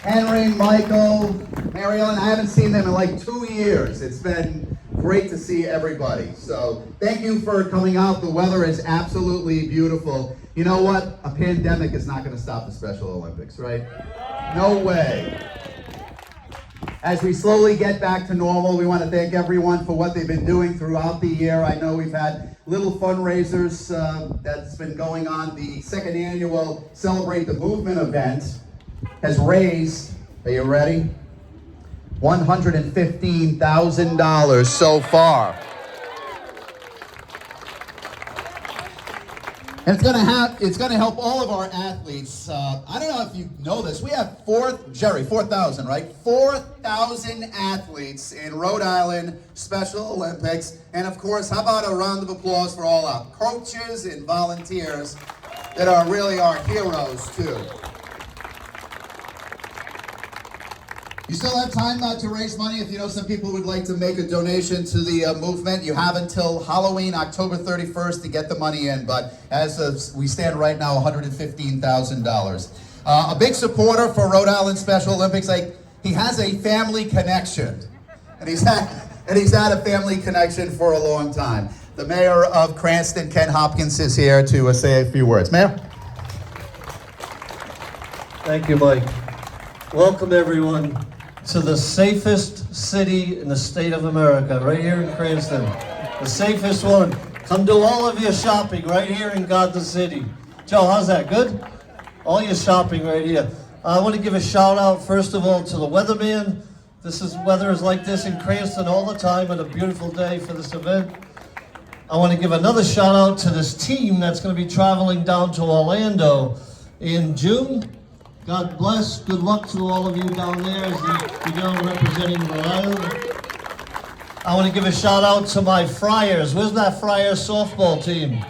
Henry, Michael, Mary Ellen. I haven't seen them in like 2 years. It's been great to see everybody. So thank you for coming out. The weather is absolutely beautiful. You know what? A pandemic is not going to stop the Special Olympics, right? No way. As we slowly get back to normal, we want to thank everyone for what they've been doing throughout the year. I know we've had little fundraisers that's been going on. The second annual Celebrate the Movement event has raised, are you ready? $115,000 so far. And it's gonna help all of our athletes. I don't know if you know this. We have 4,000, right? 4,000 athletes in Rhode Island Special Olympics. And of course, how about a round of applause for all our coaches and volunteers that are really our heroes too. You still have time to raise money. If you know some people would like to make a donation to the movement, you have until Halloween, October 31st to get the money in. But as we stand right now, $115,000. A big supporter for Rhode Island Special Olympics. He has a family connection, and he's had a family connection for a long time. The mayor of Cranston, Ken Hopkins, is here to say a few words. Mayor. Thank you, Mike. Welcome, everyone, to the safest city in the state of America, right here in Cranston. The safest one. Come do all of your shopping right here in Garden City. Joe, how's that? Good? All your shopping right here. I want to give a shout out, first of all, to the weatherman. Weather is like this in Cranston all the time, and a beautiful day for this event. I want to give another shout out to this team that's going to be traveling down to Orlando in June. God bless. Good luck to all of you down there as you go representing Rhode Island. I want to give a shout out to my Friars. Where's that Friars softball team?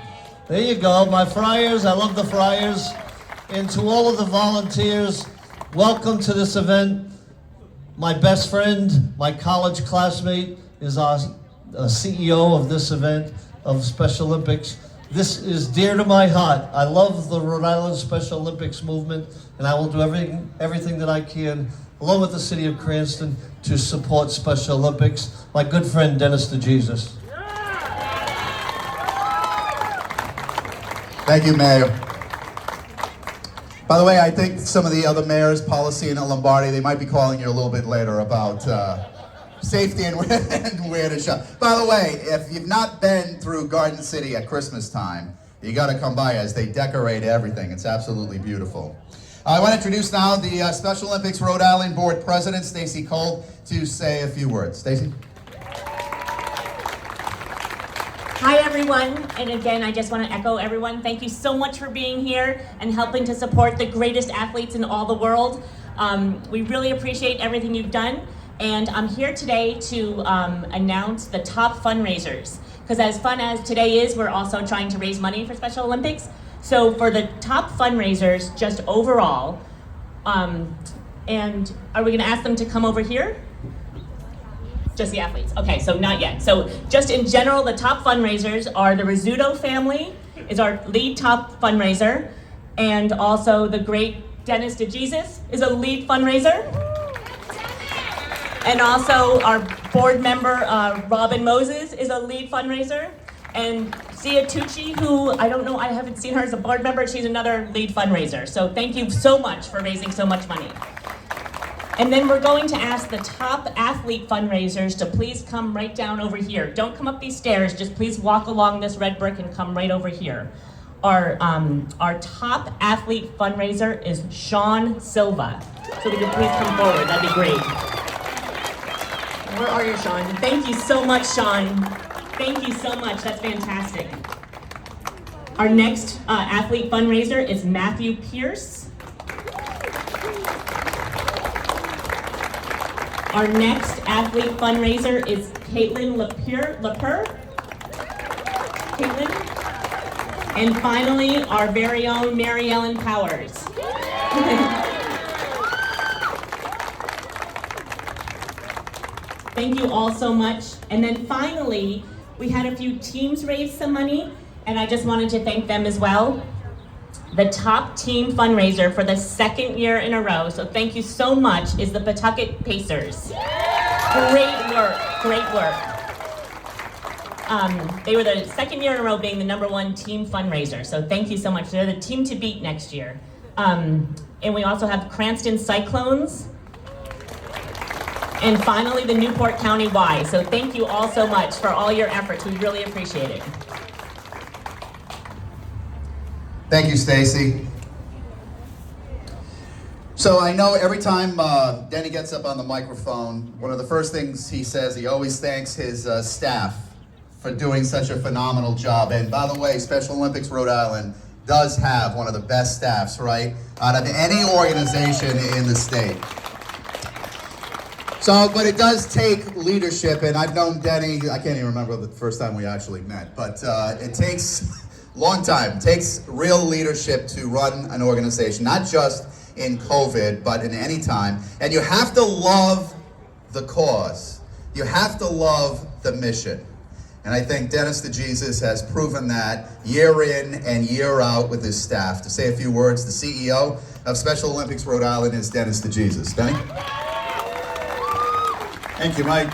There you go, my Friars. I love the Friars. And to all of the volunteers, welcome to this event. My best friend, my college classmate, is our CEO of this event of Special Olympics. This is dear to my heart. I love the Rhode Island Special Olympics movement, and I will do everything that I can, along with the city of Cranston, to support Special Olympics. My good friend, Dennis DeJesus. Thank you, Mayor. By the way, I think some of the other mayors, Policy and Lombardi, they might be calling you a little bit later about safety and where to shop. By the way, if you've not been through Garden City at Christmas time, you got to come by as they decorate everything. It's absolutely beautiful. I want to introduce now the Special Olympics Rhode Island Board President, Stacy Cole, to say a few words. Stacy? Hi, everyone. And again, I just want to echo everyone. Thank you so much for being here and helping to support the greatest athletes in all the world. We really appreciate everything you've done. And I'm here today to announce the top fundraisers. Because as fun as today is, we're also trying to raise money for Special Olympics. So for the top fundraisers, just overall, and are we gonna ask them to come over here? Just the athletes, okay, so not yet. So just in general, the top fundraisers are the Rizzuto family is our lead top fundraiser, and also the great Dennis DeJesus is a lead fundraiser. And also our board member, Robin Moses, is a lead fundraiser. And Sia Tucci, who I don't know, I haven't seen her as a board member, she's another lead fundraiser. So thank you so much for raising so much money. And then we're going to ask the top athlete fundraisers to please come right down over here. Don't come up these stairs, just please walk along this red brick and come right over here. Our top athlete fundraiser is Sean Silva. So would you please come forward, that'd be great. Where are you, Sean? Thank you so much, Sean. Thank you so much, that's fantastic. Our next athlete fundraiser is Matthew Pierce. Our next athlete fundraiser is Caitlin Lepur. Caitlin. And finally, our very own Mary Ellen Powers. Thank you all so much. And then finally, we had a few teams raise some money, and I just wanted to thank them as well. the top team fundraiser for the second year in a row, so thank you so much, is the Pawtucket Pacers. Great work, great work. They were the second year in a row being the #1 team fundraiser, so thank you so much. They're the team to beat next year. And we also have Cranston Cyclones, and finally the Newport County Y. So thank you all so much for all your efforts. We really appreciate it. Thank you, Stacy. So I know every time Denny gets up on the microphone, one of the first things he says, he always thanks his staff for doing such a phenomenal job. And by the way, Special Olympics Rhode Island does have one of the best staffs, right, out of any organization in the state. So, but it does take leadership, and I've known Denny, I can't even remember the first time we actually met, but it takes a long time. It takes real leadership to run an organization, not just in COVID, but in any time. And you have to love the cause. You have to love the mission. And I think Dennis the Jesus has proven that year in and year out with his staff. To say a few words, the CEO of Special Olympics Rhode Island is Dennis the Jesus. Denny? Thank you, Mike.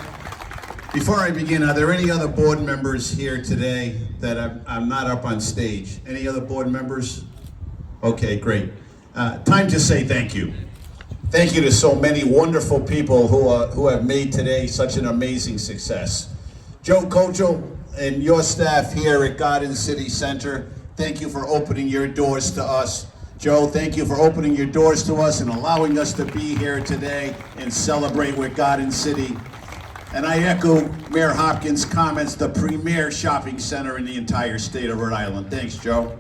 Before I begin, are there any other board members here today that I'm not up on stage? Any other board members? Okay, great. Time to say thank you. Thank you to so many wonderful people who have made today such an amazing success. Joe Kochel and your staff here at Garden City Center, thank you for opening your doors to us. Joe, thank you for opening your doors to us and allowing us to be here today and celebrate with Garden City. And I echo Mayor Hopkins' comments, the premier shopping center in the entire state of Rhode Island. Thanks, Joe.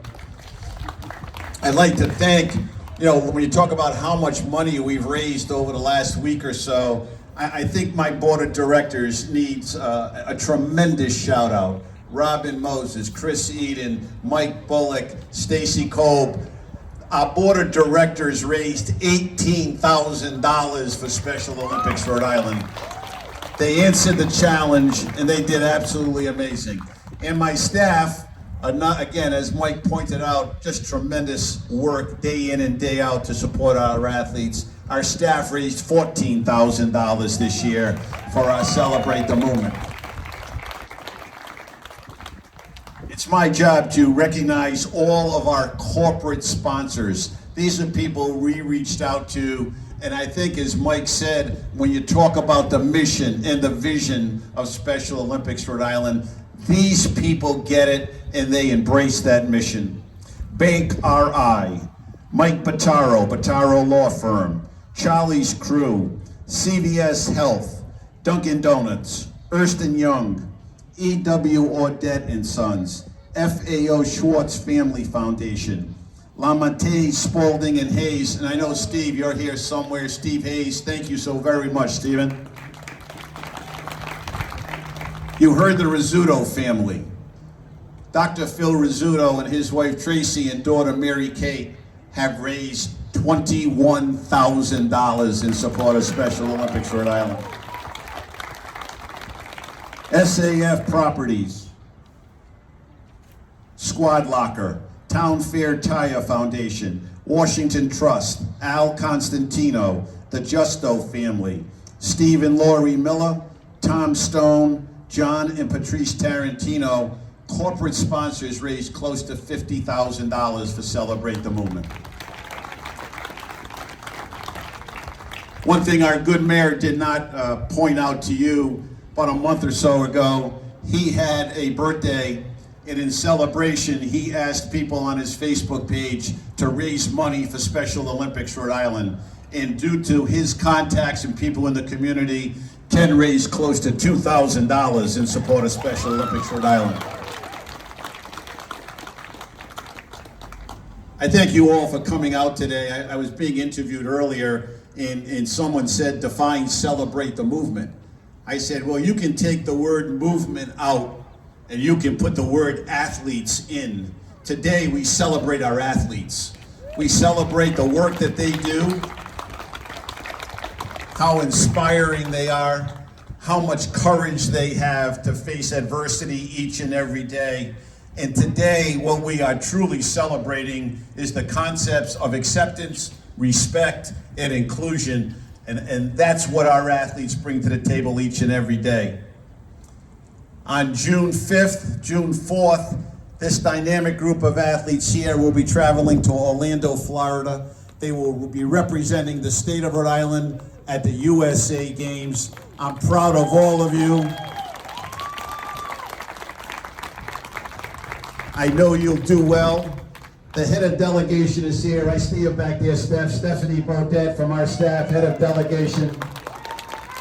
I'd like to thank, when you talk about how much money we've raised over the last week or so, I think my board of directors needs a tremendous shout out. Robin Moses, Chris Eden, Mike Bullock, Stacy Kolb. Our board of directors raised $18,000 for Special Olympics Rhode Island. They answered the challenge and they did absolutely amazing. And my staff, again, as Mike pointed out, just tremendous work day in and day out to support our athletes. Our staff raised $14,000 this year for our Celebrate the Movement. It's my job to recognize all of our corporate sponsors. These are people we reached out to, and I think, as Mike said, when you talk about the mission and the vision of Special Olympics Rhode Island, these people get it and they embrace that mission. Bank RI, Mike Bataro Law Firm, Charlie's Crew, CVS Health, Dunkin' Donuts, Ernst & Young, E.W. Audette and Sons, FAO Schwartz Family Foundation, LaMontagne, Spalding and Hayes, and I know Steve, you're here somewhere, Steve Hayes, thank you so very much, Stephen. You heard the Rizzuto family. Dr. Phil Rizzuto and his wife Tracy and daughter Mary Kate have raised $21,000 in support of Special Olympics Rhode Island. SAF Properties, Squad Locker, Town Fair Tire Foundation, Washington Trust, Al Constantino, the Justo family, Steve and Lori Miller, Tom Stone, John and Patrice Tarantino. Corporate sponsors raised close to $50,000 for Celebrate the Movement. One thing our good mayor did not point out to you, about a month or so ago, he had a birthday, and in celebration, he asked people on his Facebook page to raise money for Special Olympics Rhode Island. And due to his contacts and people in the community, Ken raised close to $2,000 in support of Special Olympics Rhode Island. I thank you all for coming out today. I was being interviewed earlier, and someone said, define celebrate the movement. I said, well, you can take the word movement out and you can put the word athletes in. Today, we celebrate our athletes. We celebrate the work that they do, how inspiring they are, how much courage they have to face adversity each and every day. And today, what we are truly celebrating is the concepts of acceptance, respect, and inclusion. And that's what our athletes bring to the table each and every day. On June 5th, June 4th, this dynamic group of athletes here will be traveling to Orlando, Florida. They will be representing the state of Rhode Island at the USA Games. I'm proud of all of you. I know you'll do well. The head of delegation is here. I see you back there, Stephanie Baudet from our staff, head of delegation.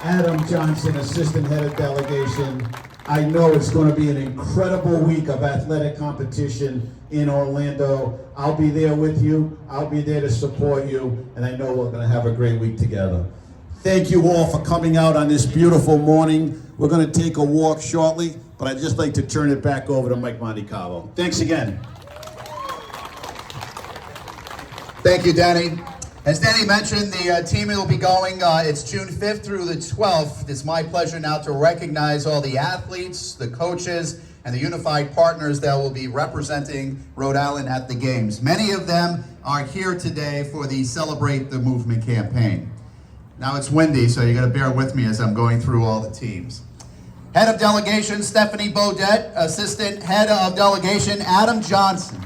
Adam Johnson, assistant head of delegation. I know it's going to be an incredible week of athletic competition in Orlando. I'll be there with you. I'll be there to support you, and I know we're going to have a great week together. Thank you all for coming out on this beautiful morning. We're going to take a walk shortly, but I'd just like to turn it back over to Mike Montecalvo. Thanks again. Thank you, Danny. As Danny mentioned, the team will be going, it's June 5th through the 12th. It's my pleasure now to recognize all the athletes, the coaches, and the unified partners that will be representing Rhode Island at the Games. Many of them are here today for the Celebrate the Movement campaign. Now it's windy, so you gotta bear with me as I'm going through all the teams. Head of delegation, Stephanie Baudet. Assistant head of delegation, Adam Johnson.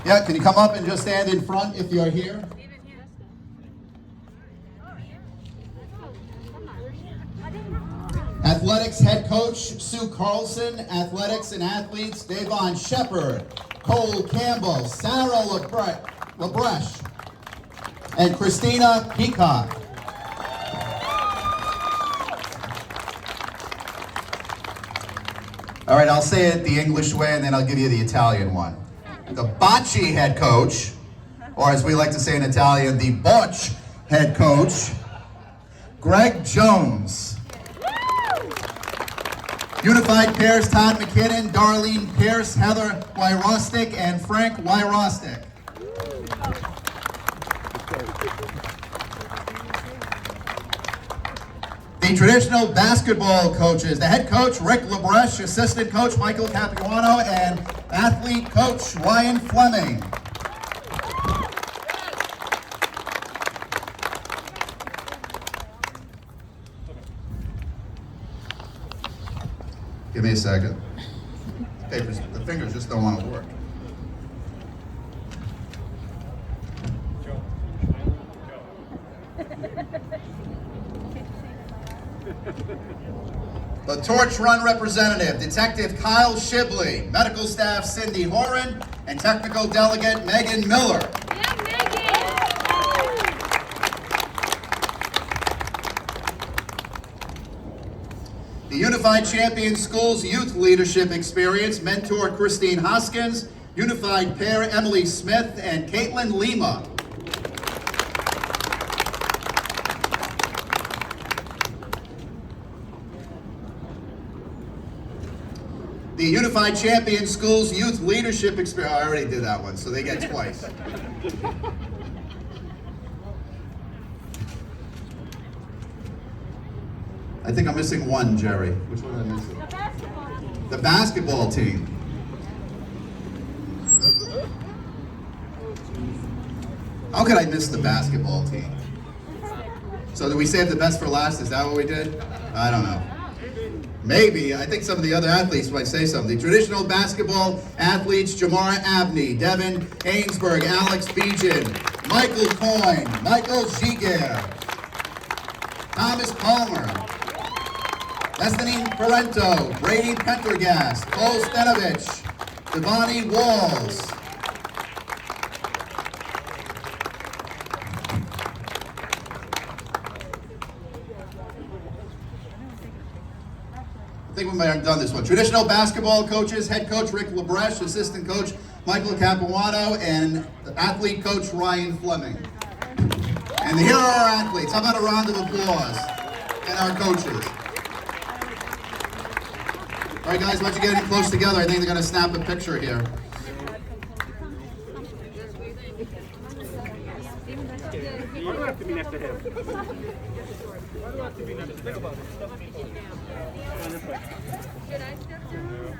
Yeah, can you come up and just stand in front if you're here? Athletics head coach, Sue Carlson. Athletics and athletes, Davon Shepard, Cole Campbell, Sarah LaBreche, and Christina Peacock. All right, I'll say it the English way and then I'll give you the Italian one. The bocce head coach, or as we like to say in Italian, the bocce head coach, Greg Jones. Unified pairs, Todd McKinnon, Darlene Pierce, Heather Wyrostic, and Frank Wyrostic. The traditional basketball coaches, the head coach, Rick LaBreche, assistant coach, Michael Capuano, and athlete coach, Ryan Fleming. Give me a second. The fingers just don't want to work. The Torch Run representative, Detective Kyle Shibley, medical staff Cindy Horan, and technical delegate Megan Miller. Yeah, Megan! The Unified Champion Schools Youth Leadership Experience, mentor Christine Hoskins, Unified Pair Emily Smith, and Caitlin Lima. The Unified Champion Schools Youth Leadership Experience, I already did that one, so they get twice. I think I'm missing one, Jerry. Which one am I missing? The basketball team. The basketball team. How could I miss the basketball team? So did we save the best for last? Is that what we did? I don't know. Maybe. I think some of the other athletes might say something. The traditional basketball athletes, Jamara Abney, Devin Ainsberg, Alex Beejan, Michael Coyne, Michael Giger, Thomas Palmer, Destiny Parento, Brady Pendergast, Cole Stenovich, Devani Walls. I think we might have done this one. Traditional basketball coaches, head coach Rick LaBreche, assistant coach Michael Capuano, and athlete coach Ryan Fleming. And here are our athletes. How about a round of applause? And our coaches. All right, guys, why don't you get any close together? I think they're going to snap a picture here. Why do I have to be next to him? Why do I have to be next to him? Think about it. Should I step down?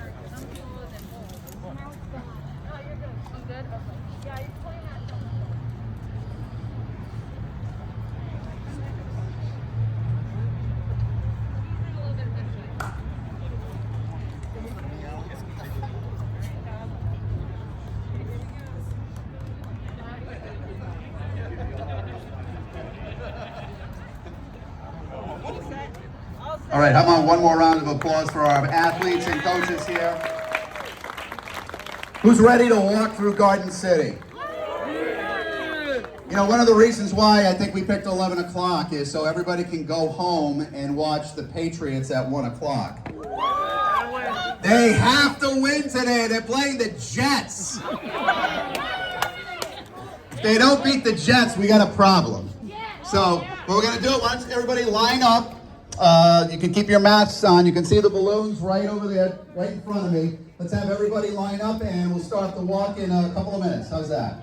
All right, how about one more round of applause for our athletes and coaches here? Who's ready to walk through Garden City? You know, one of the reasons why I think we picked 11 o'clock is so everybody can go home and watch the Patriots at 1 o'clock. They have to win today. They're playing the Jets. If they don't beat the Jets, we got a problem. So what we're going to do, once everybody line up, you can keep your masks on. You can see the balloons right over there, right in front of me. Let's have everybody line up and we'll start the walk in a couple of minutes. How's that?